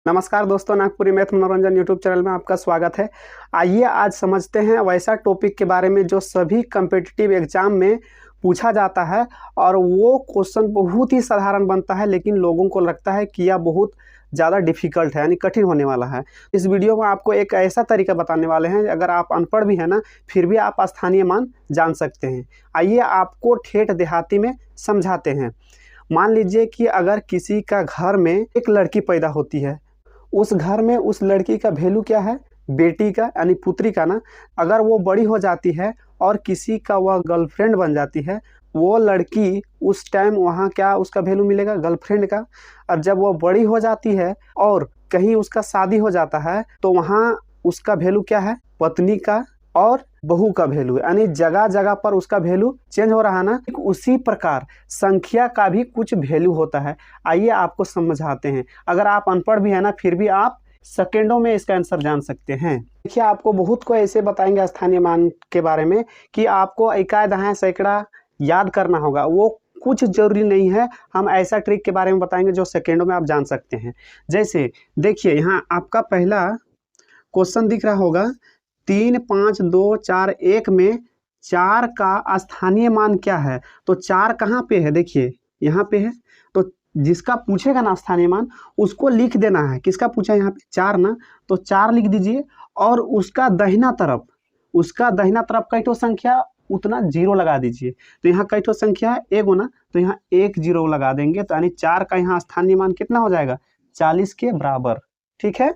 नमस्कार दोस्तों, नागपुरी मैथ मनोरंजन यूट्यूब चैनल में आपका स्वागत है। आइए आज समझते हैं वैसा टॉपिक के बारे में जो सभी कम्पिटिटिव एग्जाम में पूछा जाता है और वो क्वेश्चन बहुत ही साधारण बनता है, लेकिन लोगों को लगता है कि यह बहुत ज़्यादा डिफिकल्ट है, यानी कठिन होने वाला है। इस वीडियो में आपको एक ऐसा तरीका बताने वाले हैं, अगर आप अनपढ़ भी हैं ना, फिर भी आप स्थानीय मान जान सकते हैं। आइए आपको ठेठ देहाती में समझाते हैं। मान लीजिए कि अगर किसी का घर में एक लड़की पैदा होती है, उस घर में उस लड़की का वैल्यू क्या है, बेटी का यानी पुत्री का ना। अगर वो बड़ी हो जाती है और किसी का वह गर्लफ्रेंड बन जाती है, वो लड़की उस टाइम वहाँ क्या उसका वैल्यू मिलेगा, गर्लफ्रेंड का। और जब वो बड़ी हो जाती है और कहीं उसका शादी हो जाता है, तो वहाँ उसका वैल्यू क्या है, पत्नी का और बहू का वैल्यू, यानी जगह जगह पर उसका वैल्यू चेंज हो रहा है ना। उसी प्रकार संख्या का भी कुछ वैल्यू होता है। आइए आपको समझाते हैं। अगर आप अनपढ़ भी है ना, फिर भी आप सेकेंडों में इसका आंसर जान सकते हैं। देखिए, आपको बहुत को ऐसे बताएंगे स्थानीय मान के बारे में कि आपको इकाई दहाई सैकड़ा याद करना होगा। वो कुछ जरूरी नहीं है। हम ऐसा ट्रिक के बारे में बताएंगे जो सेकेंडों में आप जान सकते हैं। जैसे देखिए, यहाँ आपका पहला क्वेश्चन दिख रहा होगा, 3, 5, 2, 4, 1 में 4 का स्थानीय मान क्या है। तो 4 कहाँ पे है, देखिए यहाँ पे है। तो जिसका पूछेगा ना स्थानीय मान, उसको लिख देना है। किसका पूछा यहाँ पे, 4 ना, तो 4 लिख दीजिए। और उसका दाहिना तरफ कई ठो संख्या उतना 0 लगा दीजिए। तो यहाँ कई ठो संख्या है, एगो ना, तो यहाँ 1 0 लगा देंगे। तो यानी 4 का यहाँ स्थानीय मान कितना हो जाएगा, 40 के बराबर। ठीक है।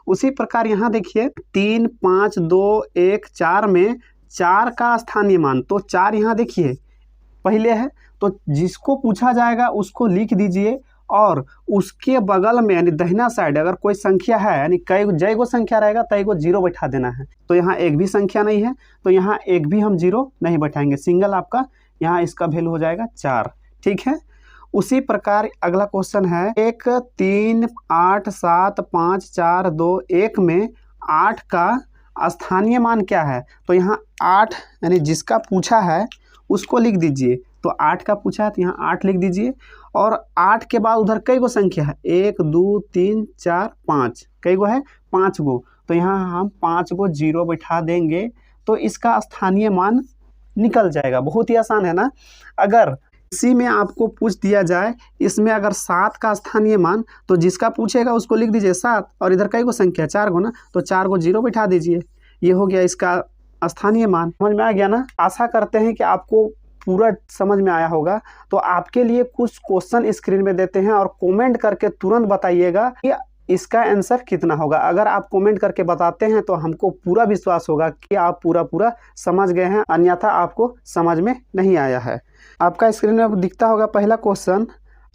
उसी प्रकार यहाँ देखिए, 3, 5, 2, 1, 4 में 4 का स्थानीय मान, तो 4 यहाँ देखिए पहले है। तो जिसको पूछा जाएगा उसको लिख दीजिए और उसके बगल में यानी दाहिना साइड अगर कोई संख्या है, यानी जय गो संख्या रहेगा तय को 0 बैठा देना है। तो यहाँ एक भी संख्या नहीं है, तो यहाँ एक भी हम 0 नहीं बैठाएंगे, सिंगल आपका यहाँ इसका वैल्यू हो जाएगा 4। ठीक है। उसी प्रकार अगला क्वेश्चन है, 1, 3, 8, 7, 5, 4, 2, 1 में 8 का स्थानीय मान क्या है। तो यहाँ 8 यानी जिसका पूछा है उसको लिख दीजिए। तो 8 का पूछा है तो यहाँ 8 लिख दीजिए। और 8 के बाद उधर कई गो संख्या है, 1, 2, 3, 4, 5, कई गो है, 5 गो। तो यहाँ हम 5 गो 0 बैठा देंगे, तो इसका स्थानीय मान निकल जाएगा। बहुत ही आसान है ना। अगर इसी में आपको पूछ दिया जाए, इसमें अगर 7 का स्थानीय मान, तो जिसका पूछेगा उसको लिख दीजिए 7। और इधर कई गो संख्या, 4 गो ना, तो 4 गो 0 बैठा दीजिए। ये हो गया इसका स्थानीय मान। समझ में आ गया ना। आशा करते हैं कि आपको पूरा समझ में आया होगा। तो आपके लिए कुछ क्वेश्चन स्क्रीन में देते हैं और कमेंट करके तुरंत बताइएगा कि इसका आंसर कितना होगा। अगर आप कमेंट करके बताते हैं तो हमको पूरा विश्वास होगा कि आप पूरा समझ गए हैं, अन्यथा आपको समझ में नहीं आया है। आपका स्क्रीन में दिखता होगा पहला क्वेश्चन,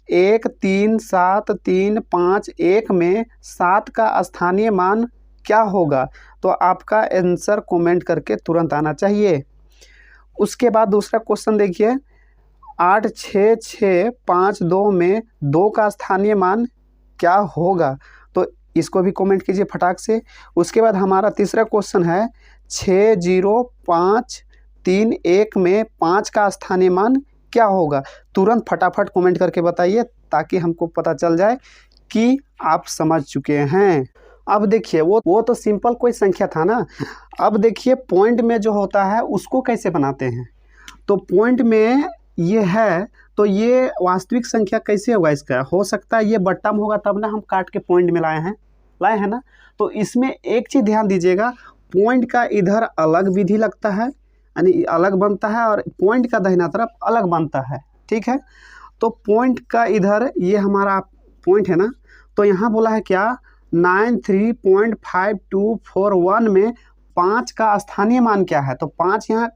1, 3, 7, 3, 5, 1 में 7 का स्थानीय मान क्या होगा। तो आपका आंसर कमेंट करके तुरंत आना चाहिए। उसके बाद दूसरा क्वेश्चन देखिए, 8, 6, 6, 5, 2 में 2 का स्थानीय मान क्या होगा। तो इसको भी कमेंट कीजिए फटाक से। उसके बाद हमारा तीसरा क्वेश्चन है, 6, 0, 5, 3, 1 में 5 का स्थानीय मान क्या होगा। तुरंत फटाफट कमेंट करके बताइए ताकि हमको पता चल जाए कि आप समझ चुके हैं। अब देखिए, वो तो सिंपल कोई संख्या था ना। अब देखिए पॉइंट में जो होता है उसको कैसे बनाते हैं। तो पॉइंट में ये है, तो ये वास्तविक संख्या कैसे होगा इसका, हो सकता है ये बट्टा में होगा, तब ना हम काट के पॉइंट में लाए हैं ना। तो इसमें एक चीज़ ध्यान दीजिएगा, पॉइंट का इधर अलग विधि लगता है, यानी अलग बनता है, और पॉइंट का दाहिना तरफ अलग बनता है। ठीक है। तो पॉइंट का इधर ये हमारा पॉइंट है ना, तो यहाँ बोला है क्या, 93.5241 में 5 का स्थानीय मान क्या है। तो 5 यहाँ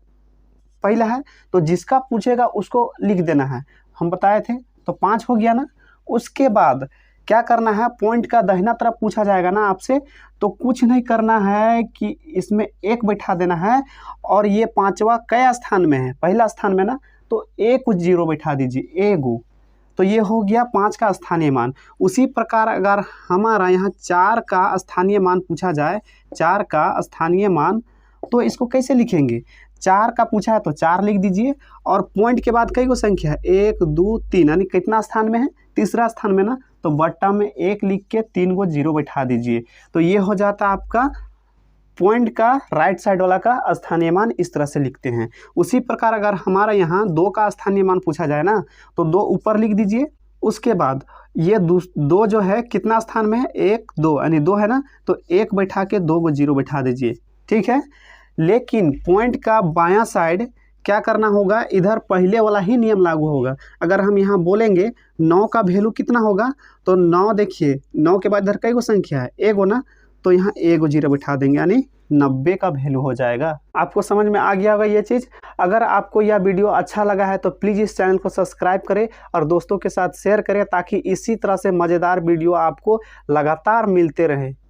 पहला है, तो जिसका पूछेगा उसको लिख देना है, हम बताए थे। तो 5 हो गया ना। उसके बाद क्या करना है, पॉइंट का दाहिना तरफ पूछा जाएगा ना आपसे, तो कुछ नहीं करना है कि इसमें 1 बैठा देना है। और ये 5वां कया स्थान में है, पहला स्थान में ना, तो 1 0 बैठा दीजिए, एगो। तो ये हो गया 5 का स्थानीय मान। उसी प्रकार अगर हमारा यहाँ 4 का स्थानीय मान पूछा जाए, 4 का स्थानीय मान, तो इसको कैसे लिखेंगे। 4 का पूछा है तो 4 लिख दीजिए। और पॉइंट के बाद कई गो संख्या है, 1, 2, 3, यानी कितना स्थान में है, तीसरा स्थान में ना, तो बट्टा में 1 लिख के 3 को 0 बैठा दीजिए। तो ये हो जाता है आपका पॉइंट का राइट साइड वाला का स्थानीय मान। इस तरह से लिखते हैं। उसी प्रकार अगर हमारा यहाँ 2 का स्थानीय मान पूछा जाए ना, तो 2 ऊपर लिख दीजिए। उसके बाद ये 2 जो है कितना स्थान में है, 1 2 यानी 2 है ना, तो 1 बैठा के 2 को 0 बैठा दीजिए। ठीक है, लेकिन पॉइंट का बायां साइड क्या करना होगा, इधर पहले वाला ही नियम लागू होगा। अगर हम यहाँ बोलेंगे 9 का वैल्यू कितना होगा, तो 9 देखिए 9 के बाद इधर कई गो संख्या है, एगो ना, तो यहाँ 1 को 0 बैठा देंगे यानी 90 का वैल्यू हो जाएगा। आपको समझ में आ गया होगा ये चीज़। अगर आपको यह वीडियो अच्छा लगा है तो प्लीज़ इस चैनल को सब्सक्राइब करें और दोस्तों के साथ शेयर करें, ताकि इसी तरह से मज़ेदार वीडियो आपको लगातार मिलते रहे।